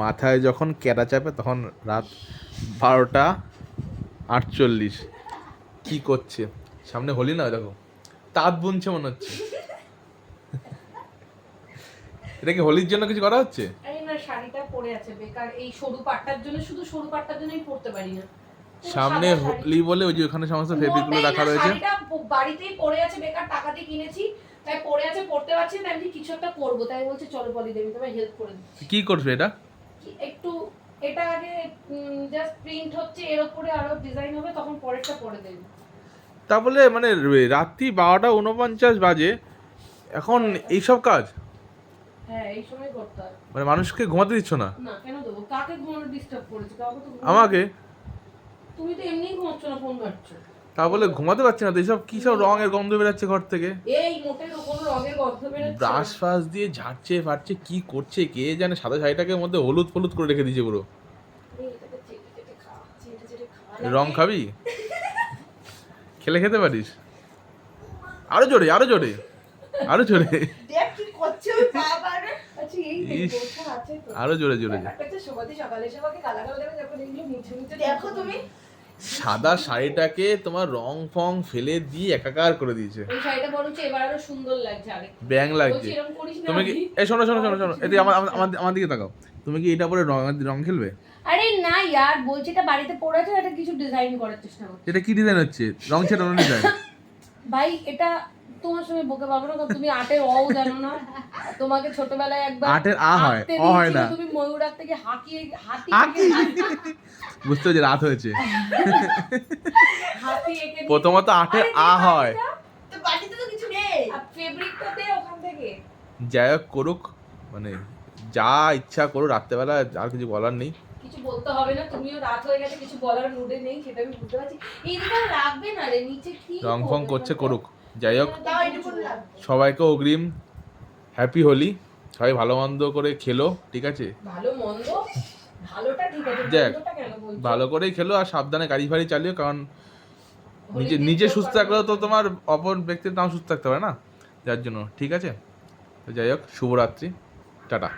মাথায় যখন ক্যারা চাপে তখন রাত 12:48। কি করছে? সামনে হোলি না, দেখো তাঁত বুনছে মনে হচ্ছে। এটা কি হোলির জন্য কিছু করা হচ্ছে? এই না, শাড়িটা পরে আছে বেকার, এই সরু পাটটার জন্য, শুধু সরু পাটটার জন্যই পরতে পারি না। সামনে হোলি বলে ওই যে ওখানে সমস্ত ফেব্রিকগুলো রাখা রয়েছে। শাড়িটা বাড়িতেই পরে আছে বেকার, টাকা দিয়ে কিনেছি তাই পরে আছে, পড়তে পারছি না। আমি কিছু একটা করবো তাই বলছি চলো পলি দেবী তোমায় হেল্প করে দিচ্ছি। কি করছো এটা? একটু এটা আগে জাস্ট প্রিন্ট হচ্ছে, এর উপরে আরো ডিজাইন হবে, তখন পরেরটা পরে দেব। তা বলে মানে রাত্রি 12:49 বাজে এখন এইসব কাজ? হ্যাঁ, এই সময় করতে হয়। মানে মানুষকে ঘুমাতে দিচ্ছ না? না কেন দেবো? কাকে ঘুমানো ডিস্টার্ব করেছে? কাউকে তো আমাকে। তুমি তো এমনিই ঘুমাচ্ছ না, ফোন ঘাটছো। তা বলে ঘুমাতে পারছি না তো, এইসব কি সব রঙের গন্ধ বেরাচ্ছে ঘর থেকে। এই মোটের কোনো রঙের গন্ধ বেরোচ্ছে? ব্রাশ ফাশ দিয়ে ঝাড়ছে ফাটছে, কি করছে কে জানে। সাদা শাড়িটাকে মধ্যে হলুদ ফলুদ করে রেখে দিয়েছে পুরো। রং খাবি? খেলে খেতে পারিস। আরো জোরে, আরো জোরে, আরো জোরে। দেখ কি করছে বাবা রে। আচ্ছা এই বোঝা আছে তো। আরো জোরে জোরে। একটা সবাই সকালে সবাইকে কালা কালা দেবে, যখন এগুলো মুছে মুছে দেখো তুমি। সাদা শাড়িটাকে তোমার রং ফং ফেলে দিয়ে একাকার করে দিয়েছে। এই শাড়িটা বরঞ্চ এবার আরো সুন্দর লাগছে আগে। ব্যাং লাগছে। তুমি কি এই শোনো শোনো শোনো শোনো, এদিকে আমার দিকে তাকাও। তুমি কি এটা পরে রং খেলবে? আরে না ইয়ার, বলছি এটা বাড়িতে পড়ে আছে, এটা কিছু ডিজাইন করার চেষ্টা করছি। এটা কি ডিজাইন হচ্ছে? রং ছেড়ে অন্য ডিজাইন? ভাই এটা তোমার সঙ্গে বকে পাবো না, তুমি আটের অ জানো না? তোমাকে ছোটবেলায় একবার আটের আ হয়, অ হয় না। তুমি ময়ূরার থেকে হাঁকিয়ে হাতি বুঝতে পারছি রাত হয়েছে। হাতি এঁকে প্রথমত আটের আ হয়। তো বাড়িতে তো কিছু নেই, ফেব্রিকটা দে ওখান থেকে। যাই হোক করুক, মানে যা ইচ্ছা করো, রাত্রেবেলা আর কিছু বলার নেই। কিছু বলতে হবে না, তুমিও রাত হয়ে গেছে, কিছু বলার মুডে নেই, সেটা আমি বুঝতে পারছি। এইদিকে রাখবে না রে, নিচে কি রং ফং করছে করুক। যাই হোক, দাও এটুকু রাখ। সবাইকে অগ্রিম হ্যাপি হোলি। সবাই ভালো মন্দ করে খেলো, ঠিক আছে? ভালো মন্দ, ভালোটা ঠিক আছে, দেখ, মন্দটা কেন বলছো? ভালো করেই খেলো আর সাবধানে গাড়ি ফাড়ি চালিও, কারণ নিজে সুস্থ থাকলেও তো তোমার অপর ব্যক্তির নাম সুস্থ থাকতে হবে না, যার জন্য। ঠিক আছে, তো যাই হোক, শুভরাত্রি, টাটা।